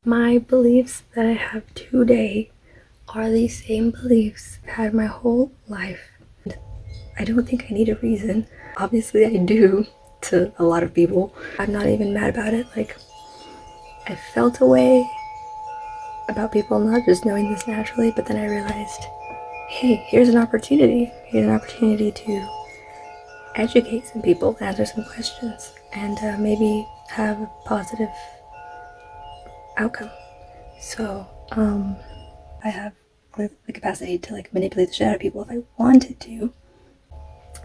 My beliefs that I have today are the same beliefs I had my whole life. I don't think I need a reason. Obviously I do to a lot of people. I'm not even mad about it. Like, I felt a way about people not just knowing this naturally, but then I realized, hey, here's an opportunity. Here's an opportunity to educate some people, answer some questions, and maybe have a positive outcome. So, I have the capacity to like manipulate the shit out of people if I wanted to.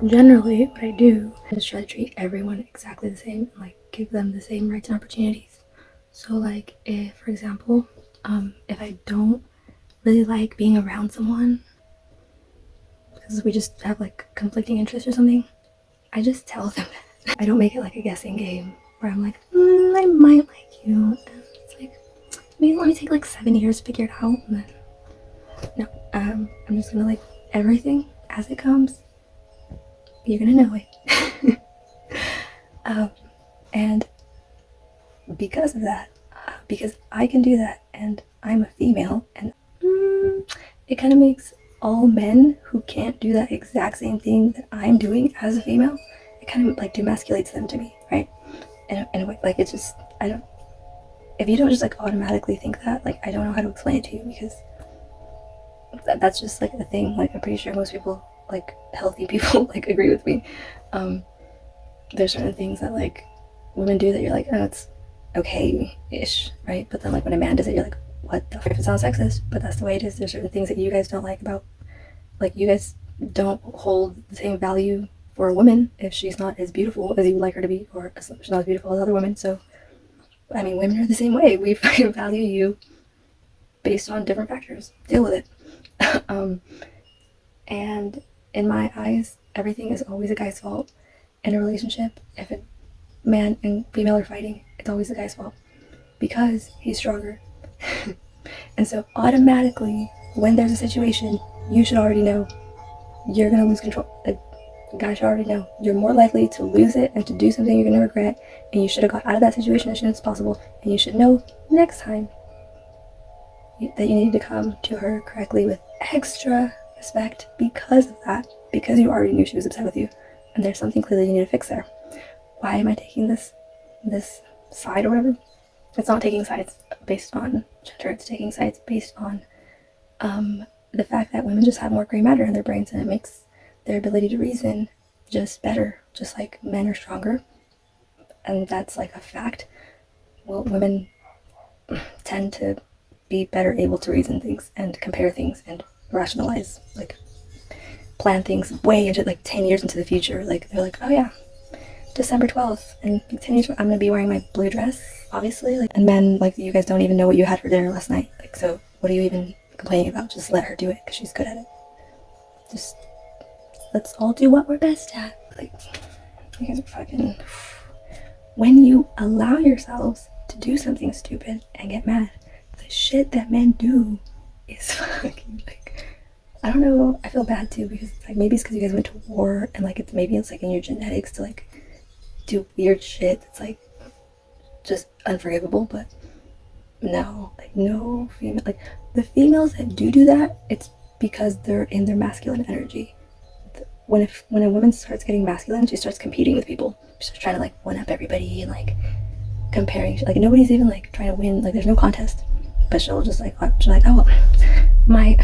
Generally, what I do is try to treat everyone exactly the same and like give them the same rights and opportunities. So, like, if, for example, if I don't really like being around someone because we just have like conflicting interests or something, I just tell them that. I don't make it like a guessing game where I'm like, I might like you. And it's like, maybe let me take like 7 years to figure it out. And then, no, I'm just gonna like everything as it comes. You're gonna know it. And because of that, because I can do that and I'm a female, and it kind of makes all men who can't do that exact same thing that I'm doing as a female, it kind of like demasculates them to me, right? And like, it's just, I don't, if you don't just like automatically think that, like, I don't know how to explain it to you, because that's just like a thing. Like, I'm pretty sure most people, like healthy people, like agree with me. There's certain things that like women do that you're like, oh, it's okay-ish, right? But then like when a man does it, you're like, what the fuck? If it sounds sexist, but that's the way it is. There's certain things that you guys don't like about, like, you guys don't hold the same value for a woman if she's not as beautiful as you would like her to be, or if she's not as beautiful as other women. So, I mean, women are the same way. We fucking value you based on different factors. Deal with it. And in my eyes, everything is always a guy's fault in a relationship. If a man and female are fighting, it's always the guy's fault because he's stronger. And so automatically, when there's a situation, you should already know you're gonna lose control. The guy should already know you're more likely to lose it and to do something you're gonna regret, and you should have got out of that situation as soon as possible, and you should know next time that you need to come to her correctly with extra respect because of that, because you already knew she was upset with you and there's something clearly you need to fix there. Why am I taking this side or whatever? It's not taking sides based on gender, it's taking sides based on the fact that women just have more gray matter in their brains, and it makes their ability to reason just better, just like men are stronger, and that's like a fact. Well, women tend to be better able to reason things and compare things and rationalize, like plan things way into like 10 years into the future. Like, they're like, oh yeah, December 12th, and 10 years I'm gonna be wearing my blue dress, obviously. Like, and men, like, you guys don't even know what you had for dinner last night. Like, so what are you even complaining about? Just let her do it because she's good at it. Just let's all do what we're best at. Like, you guys are fucking. When you allow yourselves to do something stupid and get mad, the shit that men do is fucking like, I don't know, I feel bad too, because like, maybe it's because you guys went to war and like maybe it's like in your genetics to like do weird shit that's like just unforgivable. But no, like, no female, like the females that do that, it's because they're in their masculine energy. When a woman starts getting masculine, she starts competing with people. She starts trying to like one up everybody and like comparing. Like, nobody's even like trying to win. Like, there's no contest. But she'll just like, oh, my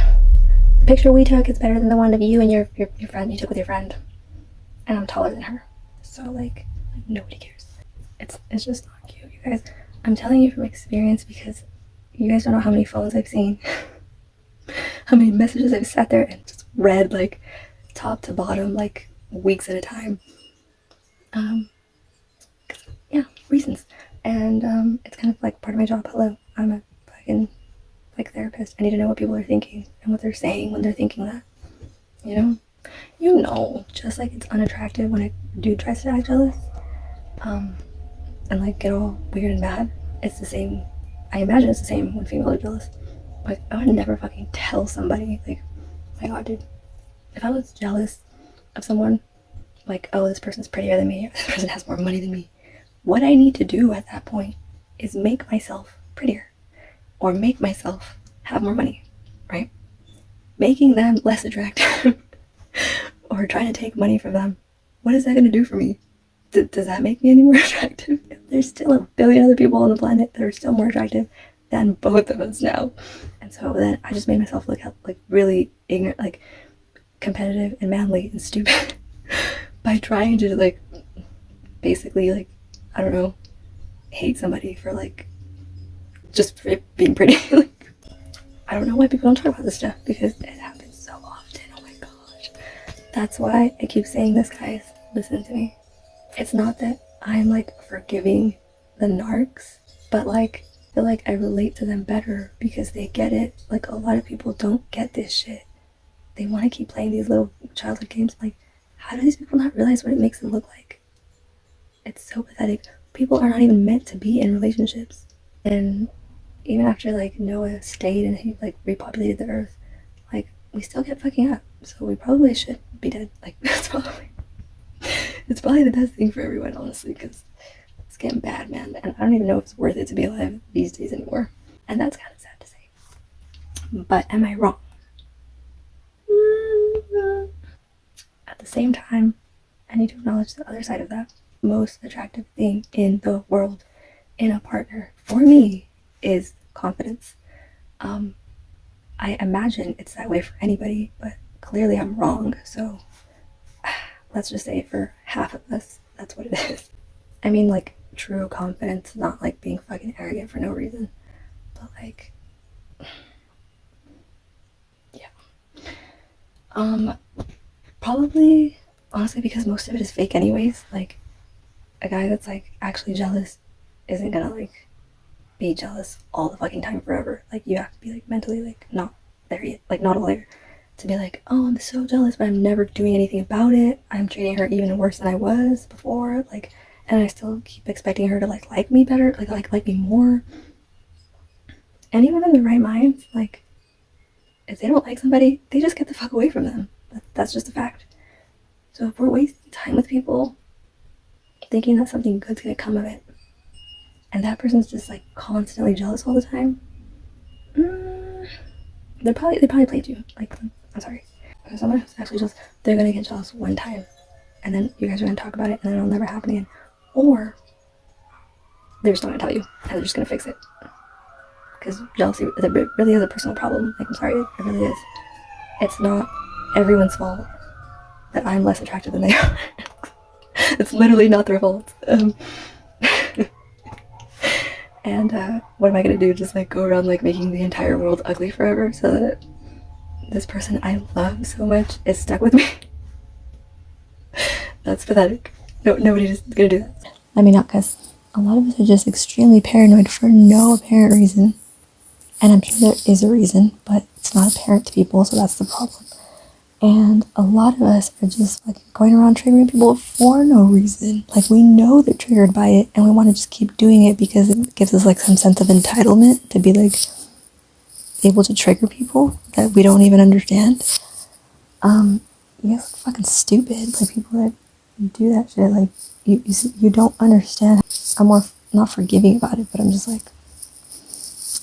picture we took is better than the one of you and your friend you took with your friend, and I'm taller than her. So like nobody cares. It's just not cute, you guys. I'm telling you from experience, because you guys don't know how many phones I've seen, how many messages I've sat there and just read like top to bottom, like weeks at a time. Yeah, reasons. And it's kind of like part of my job. Hello, I'm a fucking like therapist. I need to know what people are thinking and what they're saying when they're thinking that. You know, just like it's unattractive when a dude tries to act jealous, and like get all weird and mad. It's the same. I imagine it's the same when females are jealous. Like, I would never fucking tell somebody, like, oh my god, dude, if I was jealous of someone, like, oh, this person's prettier than me, or this person has more money than me, what I need to do at that point is make myself prettier. or make myself have more money, right? Making them less attractive or trying to take money from them, what is that going to do for me? Does that make me any more attractive? There's still a billion other people on the planet that are still more attractive than both of us now. And so then I just made myself look like really ignorant, like competitive and manly and stupid by trying to like basically like, I don't know, hate somebody for like just for being pretty. Like, I don't know why people don't talk about this stuff because it happens so often. Oh my gosh. That's why I keep saying this, guys. Listen to me. It's not that I'm like forgiving the narcs, but like I feel like I relate to them better because they get it. Like a lot of people don't get this shit. They want to keep playing these little childhood games. Like, how do these people not realize what it makes them look like? It's so pathetic. People are not even meant to be in relationships. And even after like Noah stayed and he like repopulated the earth, like we still get fucking up. So we probably should be dead. Like it's probably the best thing for everyone, honestly, because it's getting bad, man. And I don't even know if it's worth it to be alive these days anymore. And that's kind of sad to say. But am I wrong? At the same time, I need to acknowledge the other side of that. Most attractive thing in the world in a partner for me is confidence. I imagine it's that way for anybody, but clearly I'm wrong. So let's just say for half of us, that's what it is. I mean, like true confidence, not like being fucking arrogant for no reason, but like, yeah. Probably honestly because most of it is fake anyways. Like a guy that's like actually jealous isn't gonna like be jealous all the fucking time forever. Like you have to be like mentally like not there yet, like not all there to be like, oh, I'm so jealous, but I'm never doing anything about it. I'm treating her even worse than I was before. Like, and I still keep expecting her to like me better, like me more. Anyone in their right mind, like, if they don't like somebody, they just get the fuck away from them. That's just a fact. So if we're wasting time with people thinking that something good's gonna come of it, and that person's just like constantly jealous all the time, they probably played you. Like, I'm sorry. If someone who's actually jealous, they're gonna get jealous one time, and then you guys are gonna talk about it, and then it'll never happen again. Or they're just not gonna tell you, and they're just gonna fix it. Because jealousy, it really is a personal problem. Like, I'm sorry, it really is. It's not everyone's fault that I'm less attractive than they are. It's literally not their fault. And what am I gonna do? Just like go around like making the entire world ugly forever so that this person I love so much is stuck with me? That's pathetic. No, nobody's gonna do that. I mean, not because a lot of us are just extremely paranoid for no apparent reason. And I'm sure there is a reason, but it's not apparent to people, so that's the problem. And a lot of us are just like going around triggering people for no reason. Like we know they're triggered by it and we want to just keep doing it because it gives us like some sense of entitlement to be like able to trigger people that we don't even understand. You guys look fucking stupid. Like people that do that shit, like you don't understand. I'm more not forgiving about it, but I'm just like,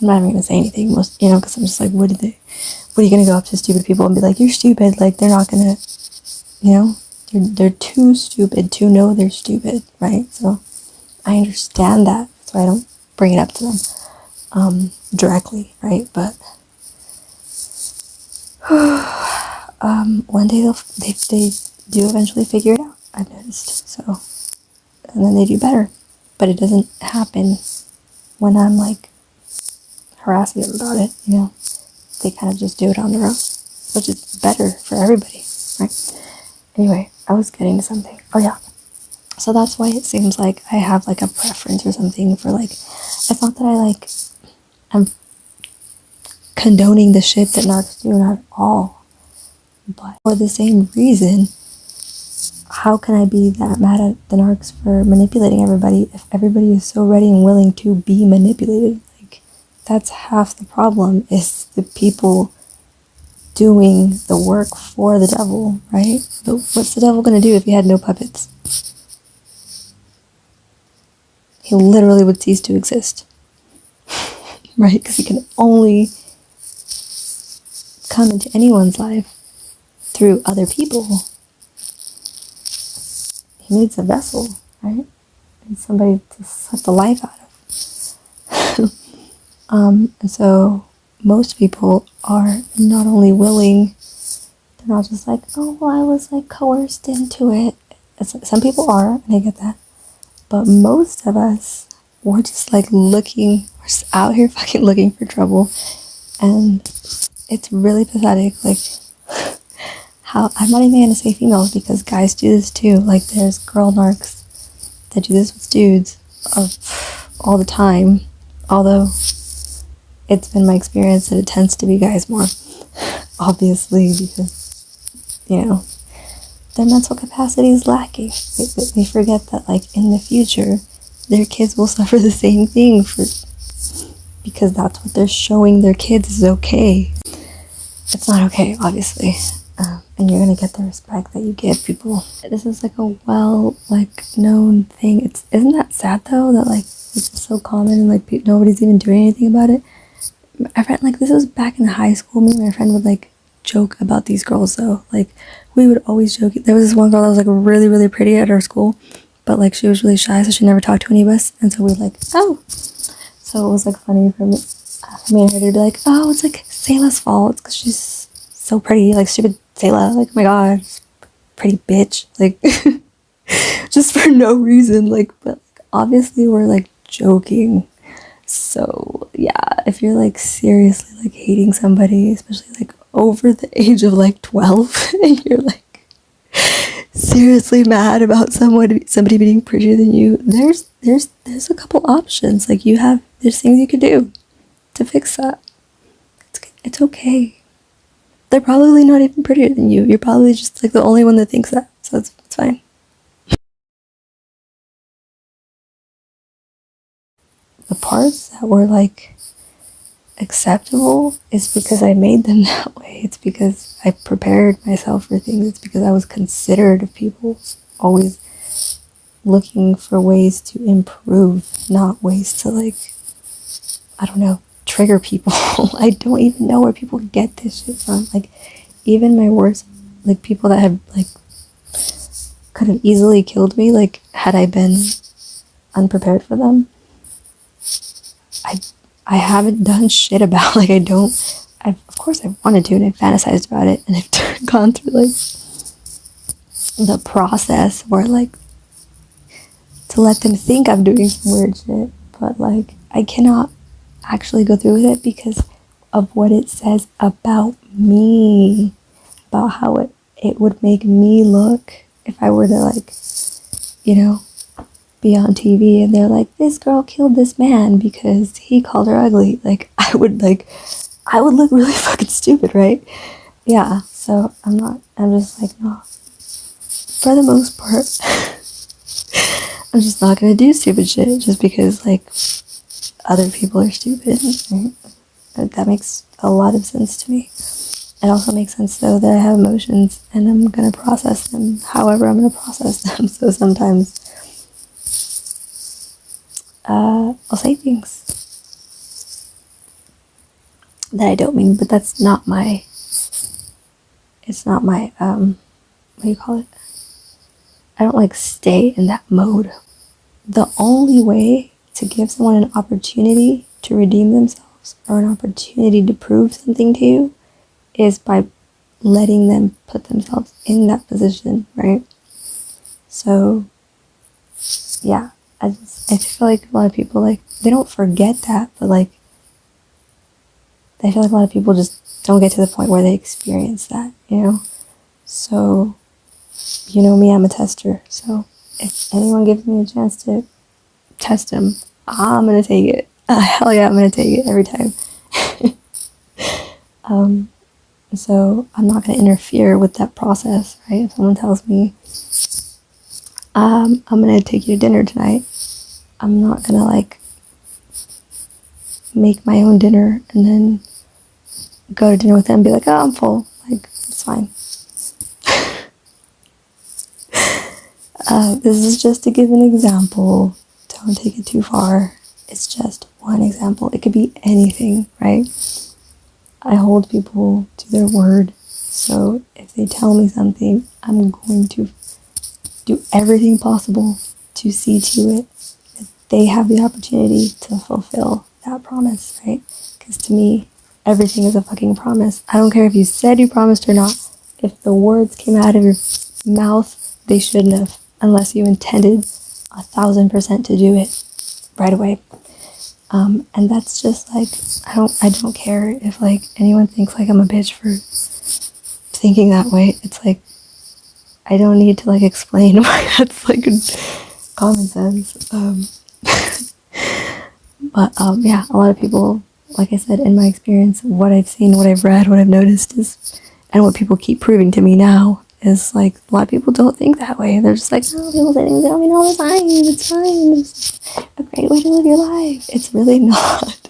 I'm not even gonna say anything, most, because I'm just like, what are you gonna go up to stupid people and be like, you're stupid? Like they're not gonna, they're too stupid to know they're stupid, right? So I understand that. That's why I don't bring it up to them directly, right? But one day they do eventually figure it out. I've noticed. So, and then they do better, but it doesn't happen when I'm like harassing them about it, They kind of just do it on their own, which is better for everybody, right? Anyway, I was getting to something. Oh yeah. So that's why it seems like I have like a preference or something for like, it's not that I'm condoning the shit that narcs do, not at all. But for the same reason, how can I be that mad at the narcs for manipulating everybody if everybody is so ready and willing to be manipulated? That's half the problem, is the people doing the work for the devil, right? But what's the devil going to do if he had no puppets? He literally would cease to exist. right? Because he can only come into anyone's life through other people. He needs a vessel, right? And somebody to suck the life out of. And so most people are not only willing, they're not just like, oh, well, I was like coerced into it. Some people are, and I get that. But most of us, we're just like we're just out here fucking looking for trouble. And it's really pathetic. Like, how, I'm not even gonna say females because guys do this too. Like, there's girl narcs that do this with dudes all the time. Although, it's been my experience that it tends to be guys more. Obviously, because, you know, their mental capacity is lacking. They forget that, like, in the future, their kids will suffer the same thing because that's what they're showing their kids is okay. It's not okay, obviously. And you're gonna get the respect that you give people. This is like a known thing. Isn't that sad though, that like it's just so common and like nobody's even doing anything about it? My friend, like, this was back in high school. Me and my friend would like joke about these girls though. Like, we would always joke. There was this one girl that was like really, really pretty at our school, but like she was really shy, so she never talked to any of us. And so we were like, oh. So it was like funny for me and her to be like, oh, it's like Sayla's fault because she's so pretty, like stupid Sayla. Like, oh my god, pretty bitch. Like, just for no reason. Like, but like, obviously we're like joking. So yeah, if you're like seriously like hating somebody, especially like over the age of like 12, and you're like seriously mad about somebody being prettier than you, there's a couple options. Like, there's things you could do to fix that. It's okay. They're probably not even prettier than you. You're probably just like the only one that thinks that, so it's fine. The parts that were like acceptable is because I made them that way. It's because I prepared myself for things. It's because I was considerate of people, always looking for ways to improve, not ways to like, I don't know, trigger people. I don't even know where people get this shit from. Like, even my worst, like, people that have like could have easily killed me, like, had I been unprepared for them, I haven't done shit about. Like, of course I've wanted to, and I've fantasized about it, and I've gone through like the process where like to let them think I'm doing some weird shit, but like I cannot actually go through with it because of what it says about me, about how it would make me look if I were to like, you know, be on TV and they're like, this girl killed this man because he called her ugly. Like, I would look really fucking stupid, right? Yeah, so I'm just like, no. For the most part, I'm just not gonna do stupid shit just because, like, other people are stupid. Right? That makes a lot of sense to me. It also makes sense, though, that I have emotions and I'm gonna process them however I'm gonna process them. So sometimes I'll say things that I don't mean, but it's not my, what do you call it? I don't like stay in that mode. The only way to give someone an opportunity to redeem themselves or an opportunity to prove something to you is by letting them put themselves in that position, right? So, yeah, I feel like a lot of people, like, they don't forget that, but like, I feel like a lot of people just don't get to the point where they experience that, you know? So, you know me, I'm a tester, so if anyone gives me a chance to test them, I'm gonna take it. Hell yeah, I'm gonna take it every time. So I'm not gonna interfere with that process, right? If someone tells me, I'm gonna take you to dinner tonight, I'm not gonna like make my own dinner and then go to dinner with them and be like, oh, I'm full. Like, it's fine. This is just to give an example. Don't take it too far. It's just one example. It could be anything, right? I hold people to their word. So if they tell me something, I'm going to do everything possible to see to it that they have the opportunity to fulfill that promise, right? Because to me, everything is a fucking promise. I don't care if you said you promised or not. If the words came out of your mouth, they shouldn't have, unless you intended 1,000% to do it right away. And that's just like, I don't care if like anyone thinks like I'm a bitch for thinking that way. It's like, I don't need to like explain why that's like common sense. But yeah, a lot of people, like I said, in my experience, what I've seen, what I've read, what I've noticed is, and what people keep proving to me now is like a lot of people don't think that way. They're just like, oh, people say things to me all the time. It's fine. It's a great way to live your life. It's really not.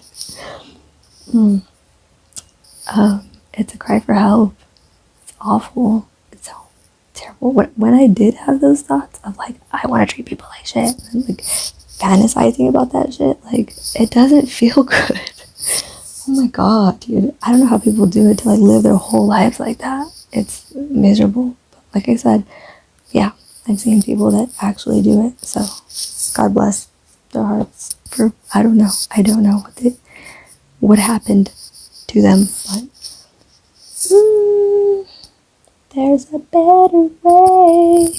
It's a cry for help. It's awful. It's so terrible. When I did have those thoughts of like, I want to treat people like shit, and like fantasizing about that shit, like it doesn't feel good. Oh my god, dude. I don't know how people do it to like live their whole lives like that. It's miserable. But like I said, yeah, I've seen people that actually do it. So God bless their hearts for I don't know what happened to them, but there's a better way.